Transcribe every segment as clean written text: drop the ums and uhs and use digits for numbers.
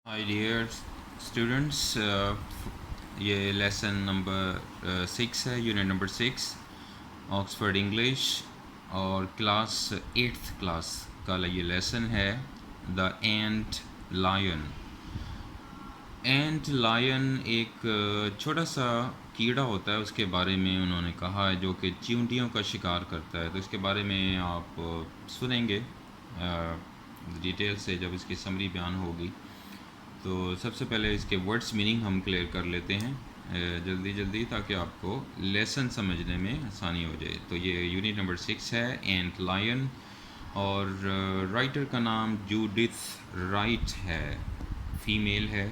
Hi dear students, یہ lesson number 6 ہے، unit number 6 Oxford English, اور کلاس 8th کلاس کا یہ لیسن ہے دا اینٹ لائن۔ اینٹ لائن ایک چھوٹا سا کیڑا ہوتا ہے، اس کے بارے میں انہوں نے کہا ہے جو کہ چیونٹیوں کا شکار کرتا ہے، تو اس کے بارے میں آپ سنیں گے ڈیٹیل سے جب اس کی سمری بیان ہوگی۔ تو سب سے پہلے اس کے ورڈس میننگ ہم کلیئر کر لیتے ہیں جلدی تاکہ آپ کو لیسن سمجھنے میں آسانی ہو جائے۔ تو یہ یونٹ نمبر 6 ہے، اینٹ لائن، اور رائٹر کا نام جوڈتھ رائٹ ہے، فیمیل ہے،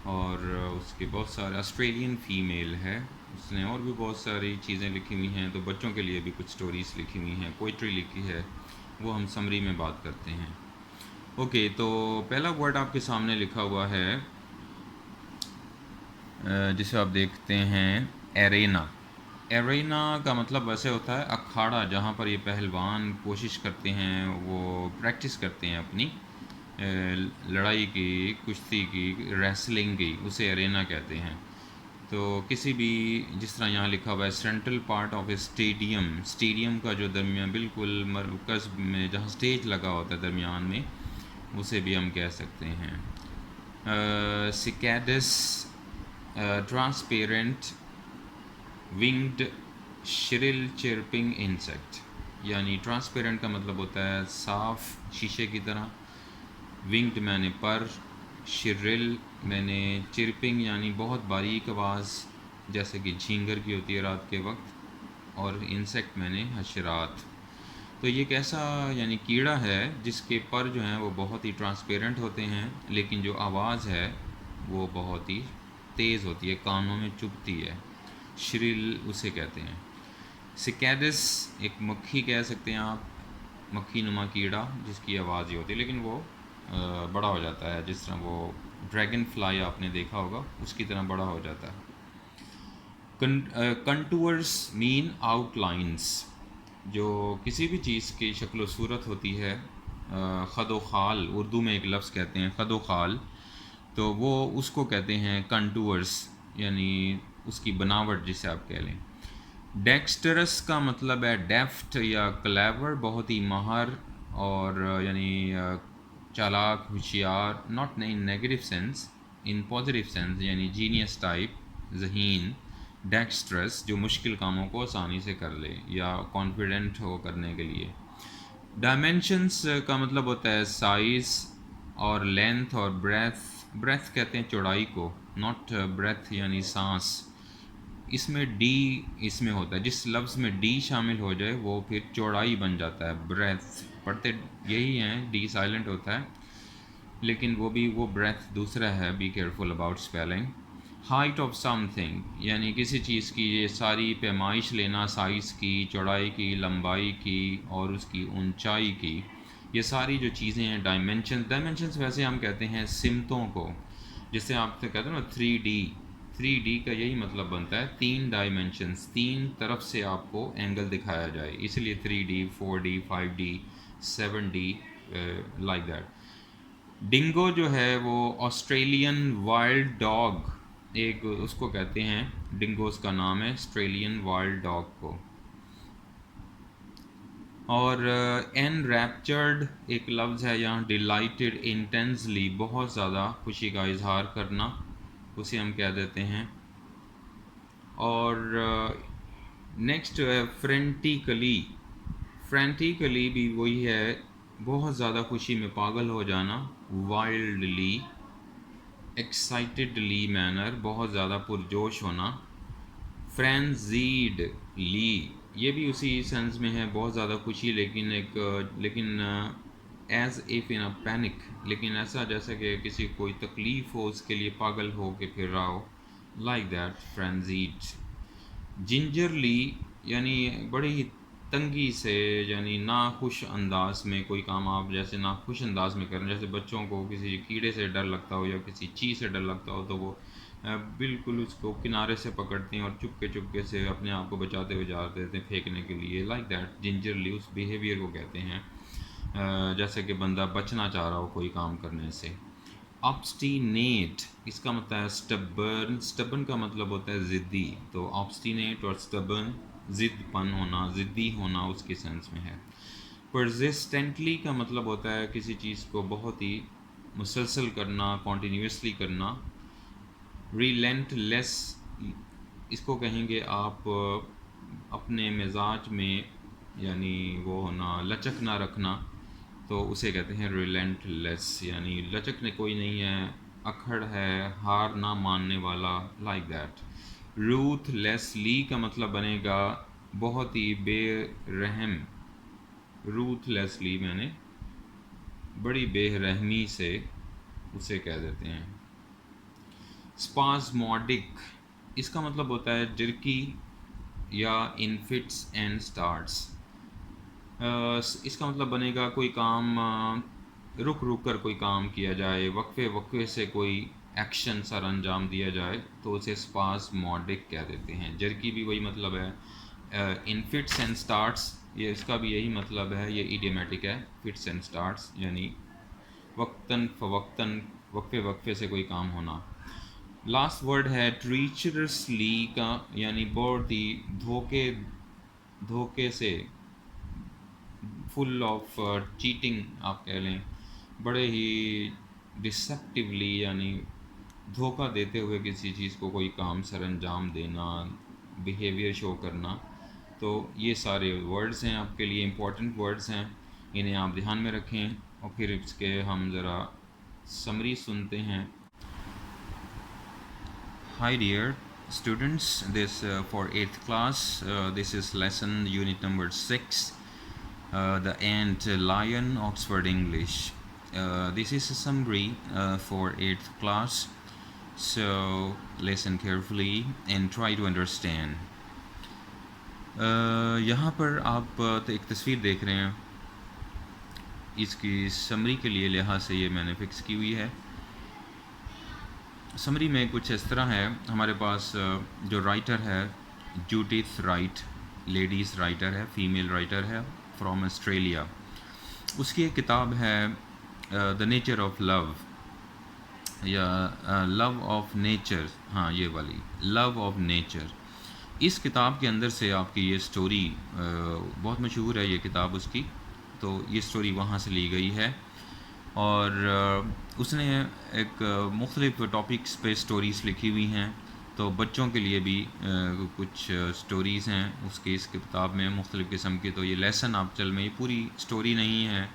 اور اس کے بہت سارے آسٹریلین فیمیل ہے۔ اس نے اور بھی بہت ساری چیزیں لکھی ہوئی ہیں، تو بچوں کے لیے بھی کچھ سٹوریز لکھی ہوئی ہیں، پوئٹری لکھی ہے، وہ ہم سمری میں بات کرتے ہیں۔ اوکے، تو پہلا ورڈ آپ کے سامنے لکھا ہوا ہے جسے آپ دیکھتے ہیں ایرینا۔ ایرینا کا مطلب ویسے ہوتا ہے اکھاڑا، جہاں پر یہ پہلوان کوشش کرتے ہیں، وہ پریکٹس کرتے ہیں اپنی لڑائی کی، کشتی کی، ریسلنگ کی، اسے ایرینا کہتے ہیں۔ تو کسی بھی، جس طرح یہاں لکھا ہوا ہے central part of a stadium, stadium کا جو درمیان بالکل مرکز میں جہاں اسٹیج لگا ہوتا ہے درمیان میں، اسے بھی ہم کہہ سکتے ہیں۔ سکیڈس، ٹرانسپیرنٹ ونگڈ شرل چرپنگ انسیکٹ، یعنی ٹرانسپیرنٹ کا مطلب ہوتا ہے صاف شیشے کی طرح، ونگڈ میں نے پر، شرل میں نے چرپنگ یعنی بہت باریک آواز جیسے کہ جھینگر کی ہوتی ہے رات کے وقت، اور انسیکٹ میں نے حشرات۔ تو یہ ایک ایسا یعنی کیڑا ہے جس کے پر جو ہیں وہ بہت ہی ٹرانسپیرنٹ ہوتے ہیں، لیکن جو آواز ہے وہ بہت ہی تیز ہوتی ہے، کانوں میں چبھتی ہے، شرل اسے کہتے ہیں۔ سکیڈس ایک مکھی کہہ سکتے ہیں آپ، مکھی نما کیڑا جس کی آواز ہی ہوتی ہے، لیکن وہ بڑا ہو جاتا ہے، جس طرح وہ ڈریگن فلائی آپ نے دیکھا ہوگا اس کی طرح بڑا ہو جاتا ہے۔ کنٹورز مین آؤٹ لائنس، جو کسی بھی چیز کی شکل و صورت ہوتی ہے، خد و خال اردو میں ایک لفظ کہتے ہیں خد و خال، تو وہ اس کو کہتے ہیں کنٹورز، یعنی اس کی بناوٹ جسے آپ کہہ لیں۔ ڈیکسٹرس کا مطلب ہے ڈیفٹ یا کلیور، بہت ہی ماہر، اور یعنی چالاک، ہوشیار، not in negative sense, in positive sense, یعنی جینیس ٹائپ، ذہین۔ ڈیکسٹرس جو مشکل کاموں کو آسانی سے کر لے یا کانفیڈنٹ ہو کرنے کے لیے۔ ڈائمینشنس کا مطلب ہوتا ہے سائز اور لینتھ اور بریتھ، بریتھ کہتے ہیں چوڑائی کو، ناٹ بریتھ یعنی سانس، اس میں ڈی اس میں ہوتا ہے، جس لفظ میں ڈی شامل ہو جائے وہ پھر چوڑائی بن جاتا ہے، بریتھ پڑھتے یہی ہیں، ڈی سائلنٹ ہوتا ہے، لیکن وہ بریتھ دوسرا ہے، be careful about spelling. Height of something, یعنی کسی چیز کی یہ ساری پیمائش لینا، سائز کی، چوڑائی کی، لمبائی کی، اور اس کی اونچائی کی، یہ ساری جو چیزیں ہیں ڈائمینشنس ویسے ہم کہتے ہیں سمتوں کو، جسے آپ سے کہتے ہیں نا 3D، 3D کا یہی مطلب بنتا ہے، 3 ڈائمینشنس، 3 طرف سے آپ کو اینگل دکھایا جائے، اس لیے 3D، 4D، 5D، 7D، like that. ڈنگو جو ہے وہ آسٹریلین وائلڈ ڈاگ، ایک اس کو کہتے ہیں، ڈنگوز کا نام ہے آسٹریلین وائلڈ ڈاگ کو۔ اور این ریپچرڈ ایک لفظ ہے یہاں، ڈیلائٹڈ انٹینسلی، بہت زیادہ خوشی کا اظہار کرنا، اسے ہم کہہ دیتے ہیں۔ اور نیکسٹ ہے فرینٹیکلی، فرینٹیکلی بھی وہی ہے، بہت زیادہ خوشی میں پاگل ہو جانا، وائلڈلی، ایکسائٹڈلی مینر، بہت زیادہ پرجوش ہونا۔ فرینزیڈ لی، یہ بھی اسی سینس میں ہے، بہت زیادہ خوشی، لیکن ایز ایف ان اے پینک، لیکن ایسا جیسا کہ کسی کوئی تکلیف ہو، اس کے لیے پاگل ہو کے پھر رہا ہو، لائک دیٹ، فرینزیڈ۔ جنجرلی، یعنی بڑی ہی تنگی سے، یعنی ناخوش انداز میں کوئی کام آپ جیسے ناخوش انداز میں کریں، جیسے بچوں کو کسی کیڑے سے ڈر لگتا ہو یا کسی چیز سے ڈر لگتا ہو، تو وہ بالکل اس کو کنارے سے پکڑتے ہیں اور چپکے سے اپنے آپ کو بچاتے ہوئے جا دیتے ہیں پھینکنے کے لیے، لائک دیٹ، جنجرلی اس بیہیویئر کو کہتے ہیں، جیسے کہ بندہ بچنا چاہ رہا ہو کوئی کام کرنے سے۔ آبسٹینیٹ اس کا مطلب ہے سٹبرن، سٹبرن کا مطلب ہوتا ہے ضدی، تو آبسٹینیٹ اور سٹبرن ضد پن ہونا، ضدی ہونا اس کے سینس میں ہے۔ پرزسٹنٹلی کا مطلب ہوتا ہے کسی چیز کو بہت ہی مسلسل کرنا، کنٹینیوسلی کرنا۔ ریلینٹ لیس اس کو کہیں گے آپ اپنے مزاج میں یعنی وہ ہونا، لچک نہ رکھنا، تو اسے کہتے ہیں ریلینٹ لیس، یعنی لچک نے کوئی نہیں ہے، اکھڑ ہے، ہار نہ ماننے والا، لائک دیٹ۔ روتھ لیسلی کا مطلب بنے گا بہت ہی بے رحم، روتھ لیسلی میں نے بڑی بے رحمی سے اسے کہہ دیتے ہیں۔ اسپازموڈک اس کا مطلب ہوتا ہے جرکی یا ان فٹس اینڈ سٹارٹس۔ اس کا مطلب بنے گا کوئی کام رک رک کر کوئی کام کیا جائے، وقفے وقفے سے کوئی ایکشن سر انجام دیا جائے تو اسے اسپازموڈک کہہ دیتے ہیں۔ جرکی بھی وہی مطلب ہے، ان فٹس اینڈ سٹارٹس یہ اس کا بھی یہی مطلب ہے، یہ ایڈیمیٹک ہے، فٹس اینڈ سٹارٹس یعنی وقتاً فوقتاً، وقفے وقفے سے کوئی کام ہونا۔ لاسٹ ورڈ ہے ٹریچرسلی کا، یعنی بہت ہی دھوکے سے، فل آف چیٹنگ آپ کہہ لیں، بڑے ہی ڈسیپٹیولی یعنی دھوکہ دیتے ہوئے کسی چیز کو کوئی کام سر انجام دینا، بیہیویئر شو کرنا۔ تو یہ سارے ورڈز ہیں آپ کے لیے، امپورٹنٹ ورڈز ہیں، انہیں آپ دھیان میں رکھیں، اور پھر اس کے ہم ذرا سمری سنتے ہیں۔ Hi dear students, this for 8th class, this is lesson unit number 6, the ant lion Oxford English. This is a summary for 8th class, so listen carefully and try to understand. یہاں پر آپ ایک تصویر دیکھ رہے ہیں، اس کی summary کے لیے لحاظ سے یہ میں نے فکس کی ہوئی ہے۔ سمری میں کچھ اس طرح ہے، ہمارے پاس جو رائٹر ہے جوڈتھ رائٹ، لیڈیز رائٹر ہے، فیمیل رائٹر ہے، فرام آسٹریلیا۔ اس کی ایک کتاب ہے دا نیچر آف لو، یا لو آف نیچر، ہاں یہ والی لو آف نیچر۔ اس کتاب کے اندر سے آپ کی یہ سٹوری بہت مشہور ہے یہ کتاب اس کی، تو یہ سٹوری وہاں سے لی گئی ہے، اور اس نے ایک مختلف ٹاپکس پہ سٹوریز لکھی ہوئی ہیں، تو بچوں کے لیے بھی کچھ سٹوریز ہیں اس کی اس کتاب میں مختلف قسم کی۔ تو یہ لیسن آپ چل میں، یہ پوری سٹوری نہیں ہے،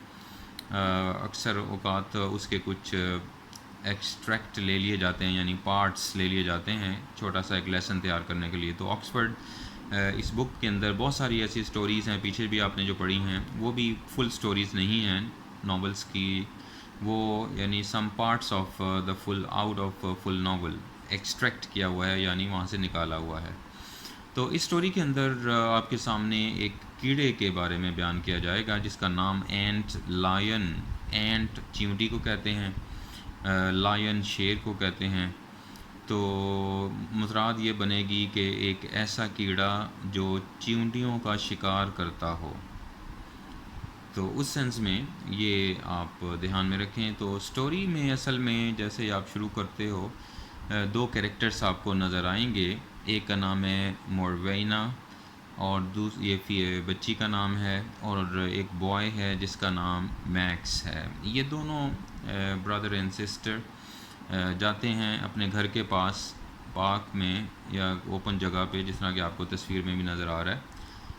اکثر اوقات اس کے کچھ ایکسٹریکٹ لے لیے جاتے ہیں، یعنی پارٹس لے لیے جاتے ہیں چھوٹا سا ایک لیسن تیار کرنے کے لیے۔ تو آکسفورڈ اس بک کے اندر بہت ساری ایسی سٹوریز ہیں، پیچھے بھی آپ نے جو پڑھی ہیں وہ بھی فل سٹوریز نہیں ہیں ناولس کی، وہ یعنی some parts of the full out of full novel extract کیا ہوا ہے، یعنی وہاں سے نکالا ہوا ہے۔ تو اس سٹوری کے اندر آپ کے سامنے ایک کیڑے کے بارے میں بیان کیا جائے گا جس کا نام اینٹ لائن، اینٹ چیونٹی کو کہتے ہیں، لائن شیر کو کہتے ہیں۔ تو مراد یہ بنے گی کہ ایک ایسا کیڑا جو چیونٹیوں کا شکار کرتا ہو، تو اس سینس میں یہ آپ دھیان میں رکھیں۔ تو سٹوری میں اصل میں جیسے آپ شروع کرتے ہو، دو کریکٹرز آپ کو نظر آئیں گے، ایک کا نام ہے موروینا اور یہ بچی کا نام ہے، اور ایک بوائے ہے جس کا نام میکس ہے۔ یہ دونوں برادر اینڈ سسٹر جاتے ہیں اپنے گھر کے پاس پارک میں یا اوپن جگہ پہ، جس طرح کہ آپ کو تصویر میں بھی نظر آ رہا ہے۔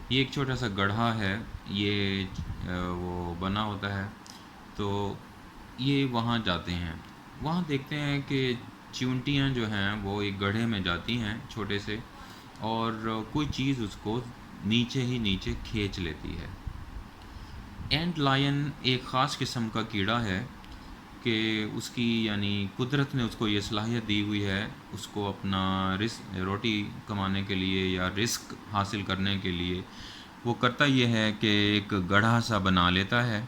یہ ایک چھوٹا سا گڑھا ہے، یہ وہ بنا ہوتا ہے، تو یہ وہاں جاتے ہیں، وہاں دیکھتے ہیں کہ چیونٹیاں جو ہیں وہ ایک گڑھے میں جاتی ہیں چھوٹے سے، اور کوئی چیز اس کو نیچے ہی نیچے کھینچ لیتی ہے۔ اینٹ لائن ایک خاص قسم کا کیڑا ہے کہ اس کی یعنی قدرت نے اس کو یہ صلاحیت دی ہوئی ہے، اس کو اپنا روٹی کمانے کے لیے یا رزق حاصل کرنے کے لیے وہ کرتا یہ ہے کہ ایک گڑھا سا بنا لیتا ہے،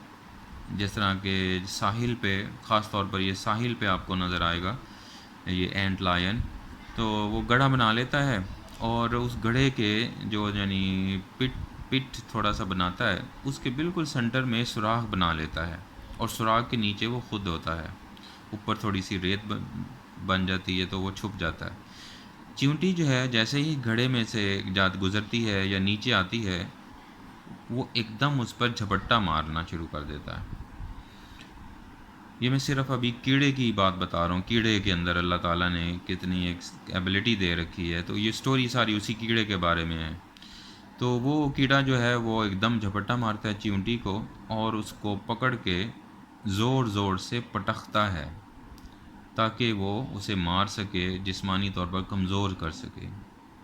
جس طرح کہ ساحل پہ، خاص طور پر یہ ساحل پہ آپ کو نظر آئے گا یہ اینٹ لائن، تو وہ گڑھا بنا لیتا ہے، اور اس گڑھے کے جو یعنی پٹ تھوڑا سا بناتا ہے، اس کے بالکل سینٹر میں سوراخ بنا لیتا ہے، اور سوراخ کے نیچے وہ خود ہوتا ہے۔ اوپر تھوڑی سی ریت بن جاتی ہے تو وہ چھپ جاتا ہے۔ چیونٹی جو ہے جیسے ہی گھڑے میں سے جات گزرتی ہے یا نیچے آتی ہے، وہ ایک دم اس پر جھپٹا مارنا شروع کر دیتا ہے۔ یہ میں صرف ابھی کیڑے کی بات بتا رہا ہوں، کیڑے کے اندر اللہ تعالیٰ نے کتنی ایک ایبلٹی دے رکھی ہے، تو یہ سٹوری ساری اسی کیڑے کے بارے میں ہے۔ تو وہ کیڑا جو ہے وہ ایک دم جھپٹا مارتا ہے چیونٹی کو، اور اس کو پکڑ کے زور زور سے پٹختا ہے تاکہ وہ اسے مار سکے، جسمانی طور پر کمزور کر سکے۔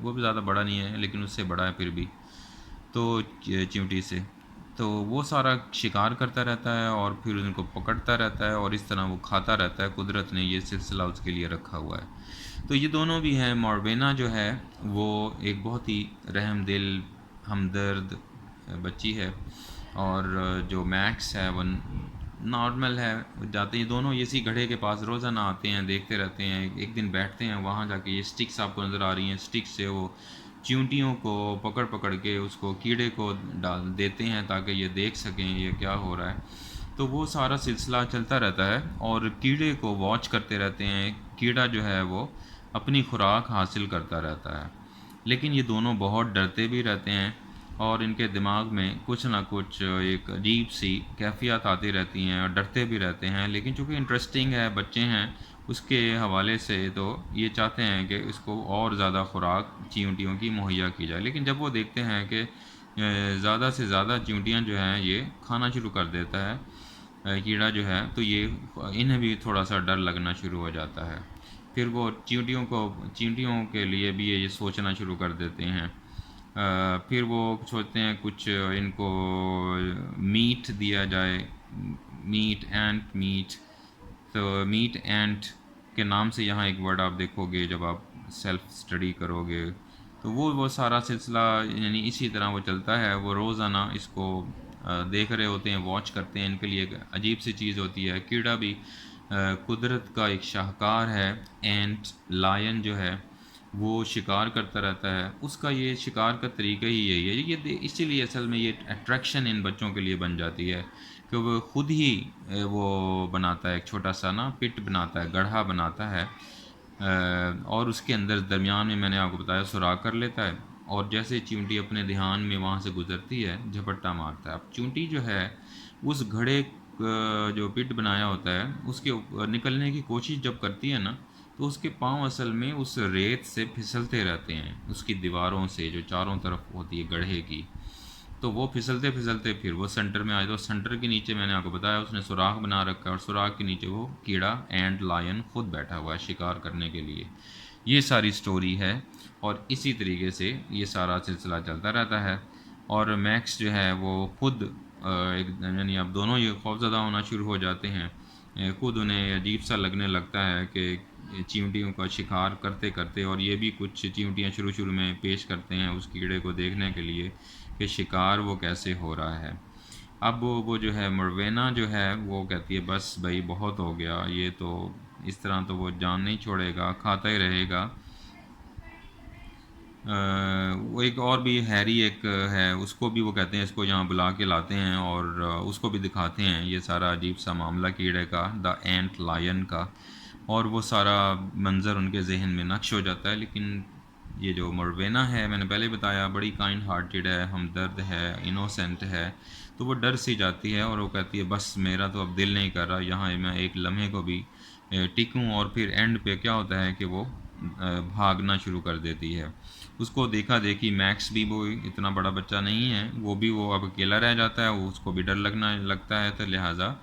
وہ بھی زیادہ بڑا نہیں ہے لیکن اس سے بڑا ہے پھر بھی، تو چیونٹی سے تو وہ سارا شکار کرتا رہتا ہے اور پھر ان کو پکڑتا رہتا ہے، اور اس طرح وہ کھاتا رہتا ہے۔ قدرت نے یہ سلسلہ اس کے لیے رکھا ہوا ہے۔ تو یہ دونوں بھی ہیں۔ موربینا جو ہے وہ ایک بہت ہی رحم دل، ہمدرد بچی ہے، اور جو میکس ہے وہ نارمل ہے، جاتے ہیں دونوں اسی گڑھے کے پاس روزانہ آتے ہیں، دیکھتے رہتے ہیں۔ ایک دن بیٹھتے ہیں وہاں جا کے، یہ سٹکس آپ کو نظر آ رہی ہیں، سٹک سے وہ چیونٹیوں کو پکڑ پکڑ کے اس کو کیڑے کو ڈال دیتے ہیں تاکہ یہ دیکھ سکیں یہ کیا ہو رہا ہے۔ تو وہ سارا سلسلہ چلتا رہتا ہے اور کیڑے کو واچ کرتے رہتے ہیں۔ کیڑا جو ہے وہ اپنی خوراک حاصل کرتا رہتا ہے، لیکن یہ دونوں بہت ڈرتے بھی رہتے ہیں، اور ان کے دماغ میں کچھ نہ کچھ ایک عجیب سی کیفیات آتی رہتی ہیں، اور ڈرتے بھی رہتے ہیں، لیکن چونکہ انٹرسٹنگ ہے، بچے ہیں، اس کے حوالے سے تو یہ چاہتے ہیں کہ اس کو اور زیادہ خوراک چیونٹیوں کی مہیا کی جائے۔ لیکن جب وہ دیکھتے ہیں کہ زیادہ سے زیادہ چیونٹیاں جو ہیں یہ کھانا شروع کر دیتا ہے کیڑا جو ہے، تو یہ انہیں بھی تھوڑا سا ڈر لگنا شروع ہو جاتا ہے۔ پھر وہ چیونٹیوں کے لیے بھی یہ سوچنا شروع کر دیتے ہیں۔ پھر وہ سوچتے ہیں کچھ ان کو میٹ دیا جائے، میٹ۔ تو میٹ اینٹ کے نام سے یہاں ایک ورڈ آپ دیکھو گے جب آپ سیلف اسٹڈی کرو گے، تو وہ سارا سلسلہ یعنی اسی طرح وہ چلتا ہے۔ وہ روزانہ اس کو دیکھ رہے ہوتے ہیں، واچ کرتے ہیں۔ ان کے لیے ایک عجیب سی چیز ہوتی ہے، کیڑا بھی قدرت کا ایک شاہکار ہے۔ اینٹ لائن جو ہے وہ شکار کرتا رہتا ہے، اس کا یہ شکار کا طریقہ ہی یہی ہے۔ یہ اسی لیے اصل میں یہ اٹریکشن ان بچوں کے لیے بن جاتی ہے کہ وہ خود ہی وہ بناتا ہے ایک چھوٹا سا نا پٹ بناتا ہے، گڑھا بناتا ہے، اور اس کے اندر درمیان میں نے آپ کو بتایا سوراخ کر لیتا ہے، اور جیسے چیونٹی اپنے دھیان میں وہاں سے گزرتی ہے جھپٹا مارتا ہے۔ اب چیونٹی جو ہے اس گھڑے جو پٹ بنایا ہوتا ہے اس کے نکلنے کی کوشش جب کرتی ہے نا، تو اس کے پاؤں اصل میں اس ریت سے پھسلتے رہتے ہیں، اس کی دیواروں سے جو چاروں طرف ہوتی ہے گڑھے کی، تو وہ پھسلتے پھسلتے پھر وہ سینٹر میں آئے۔ تو سینٹر کے نیچے میں نے آپ کو بتایا اس نے سوراخ بنا رکھا ہے، اور سوراخ کے نیچے وہ کیڑا اینٹ لائن خود بیٹھا ہوا ہے شکار کرنے کے لیے۔ یہ ساری سٹوری ہے، اور اسی طریقے سے یہ سارا سلسلہ چلتا رہتا ہے۔ اور میکس جو ہے وہ خود یعنی اب دونوں یہ خوفزدہ ہونا شروع ہو جاتے ہیں، خود انہیں عجیب سا لگنے لگتا ہے کہ چیونٹیوں کا شکار کرتے کرتے، اور یہ بھی کچھ چیونٹیاں شروع میں پیش کرتے ہیں اس کیڑے کو دیکھنے کے لیے کہ شکار وہ کیسے ہو رہا ہے۔ اب وہ جو ہے مروینا جو ہے وہ کہتی ہے بس بھائی بہت ہو گیا، یہ تو اس طرح تو وہ جان نہیں چھوڑے گا، کھاتا ہی رہے گا۔ وہ ایک اور بھی ہیری ایک ہے، اس کو بھی وہ کہتے ہیں اس کو یہاں بلا کے لاتے ہیں، اور اس کو بھی دکھاتے ہیں یہ سارا عجیب سا معاملہ کیڑے کا، دا اینٹ لائن کا، اور وہ سارا منظر ان کے ذہن میں نقش ہو جاتا ہے۔ لیکن یہ جو مروینا ہے میں نے پہلے بتایا بڑی کائنڈ ہارٹیڈ ہے، ہمدرد ہے، انوسینٹ ہے، تو وہ ڈر سی جاتی ہے، اور وہ کہتی ہے بس میرا تو اب دل نہیں کر رہا یہاں میں ایک لمحے کو بھی ٹکوں۔ اور پھر اینڈ پہ کیا ہوتا ہے کہ وہ بھاگنا شروع کر دیتی ہے۔ اس کو دیکھا دیکھی میکس بھی، وہ اتنا بڑا بچہ نہیں ہے، وہ اب اکیلا رہ جاتا ہے، اس کو بھی ڈر لگتا ہے، تو لہٰذا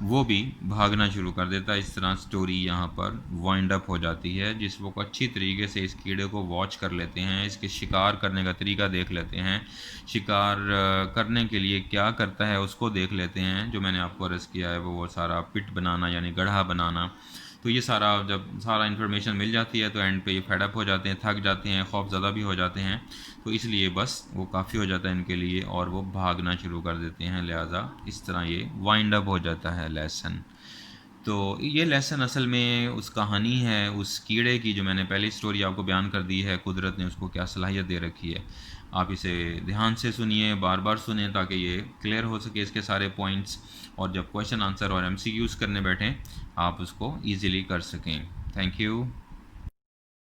وہ بھی بھاگنا شروع کر دیتا ہے۔ اس طرح سٹوری یہاں پر وائنڈ اپ ہو جاتی ہے، جس وہ اچھی طریقے سے اس کیڑے کو واچ کر لیتے ہیں، اس کے شکار کرنے کا طریقہ دیکھ لیتے ہیں، شکار کرنے کے لیے کیا کرتا ہے اس کو دیکھ لیتے ہیں، جو میں نے آپ کو عرض کیا ہے وہ سارا پٹ بنانا یعنی گڑھا بنانا۔ تو یہ جب سارا انفارمیشن مل جاتی ہے تو اینڈ پہ یہ فیڈ اپ ہو جاتے ہیں، تھک جاتے ہیں، خوف زدہ بھی ہو جاتے ہیں، تو اس لیے بس وہ کافی ہو جاتا ہے ان کے لیے، اور وہ بھاگنا شروع کر دیتے ہیں۔ لہٰذا اس طرح یہ وائنڈ اپ ہو جاتا ہے لیسن۔ تو یہ لیسن اصل میں اس کہانی ہے اس کیڑے کی، جو میں نے پہلی سٹوری آپ کو بیان کر دی ہے، قدرت نے اس کو کیا صلاحیت دے رکھی ہے۔ آپ اسے دھیان سے سنیے، بار بار سنیں تاکہ یہ کلیئر ہو سکے اس کے سارے پوائنٹس، اور جب کویشچن آنسر اور ایم سی کیوز کرنے بیٹھیں آپ اس کو ایزیلی کر سکیں. Thank you.